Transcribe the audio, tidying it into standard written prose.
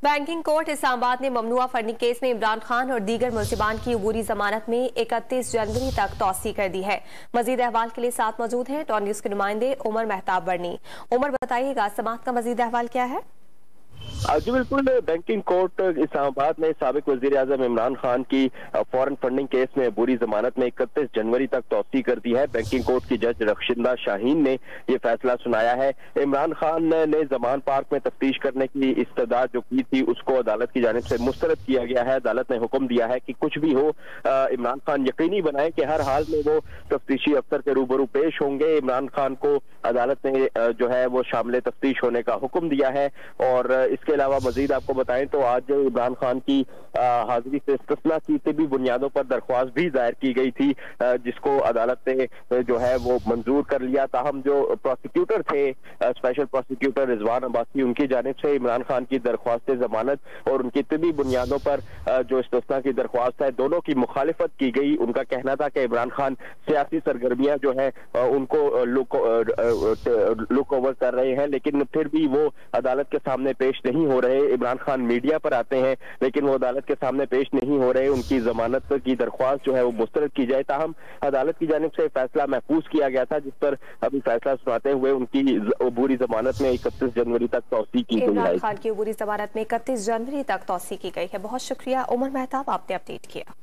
Banking court Islamabad ने ममनुआ funding case में इमरान खान और दीगर मुल्जिमान की अबूरी जमानत में 31 जनवरी तक तौसी कर दी है। मजीद अहवाल के लिए साथ मौजूद हैं टॉन न्यूज के नुमाइंदे उमर मेहताब बर्नी। उमर, बताइएगा समाअत का मजीद अहवाल क्या है? जी बिल्कुल, बैंकिंग कोर्ट इस्लामाबाद ने साबिक वजीर आजम इमरान खान की फॉरेन फंडिंग केस में बुरी जमानत में 31 जनवरी तक तौसी कर दी है। बैंकिंग कोर्ट की जज रखशिंदा शाहीन ने यह फैसला सुनाया है। इमरान खान ने जमान पार्क में तफ्तीश करने की इस्तदाद जो की थी उसको अदालत की जानिब से मुस्तरद किया गया है। अदालत ने हुक्म दिया है कि कुछ भी हो, इमरान खान यकीनी बनाए कि हर हाल में वो तफ्तीशी अफसर के रूबरू पेश होंगे। इमरान खान को अदालत ने जो है वो शामिल तफ्तीश होने का हुक्म दिया है। और इसके अलावा मजीद आपको बताएं तो आज इमरान खान की हाजिरी से इस्तिस्ना की तिबी बुनियादों पर दरख्वास्त भी दायर की गई थी, जिसको अदालत ने जो है वो मंजूर कर लिया। ताहम जो प्रोसिक्यूटर थे, स्पेशल प्रोसिक्यूटर रिजवान अब्बासी, उनकी जानिब से इमरान खान की दरख्वास्त जमानत और उनकी तिबी बुनियादों पर जो इस्तिस्ना की दरख्वास्त है, दोनों की मुखालिफत की गई। उनका कहना था कि इमरान खान सियासी सरगर्मियां जो है उनको लुक ओवर कर रहे हैं, लेकिन फिर भी वो अदालत के सामने पेश नहीं हो रहे। इमरान खान मीडिया पर आते हैं लेकिन वो अदालत के सामने पेश नहीं हो रहे। उनकी जमानत की दरख्वास्त जो है वो मुस्तरद की जाए। ताहम अदालत की जानिब से फैसला महफूज किया गया था, जिस पर अभी फैसला सुनाते हुए उनकी अबूरी जमानत में 31 जनवरी तक तौसी की गई है। इमरान खान की अबूरी जमानत में 31 जनवरी तक तौसी की गई है। बहुत शुक्रिया उमर मेहताब, आपने अपडेट किया।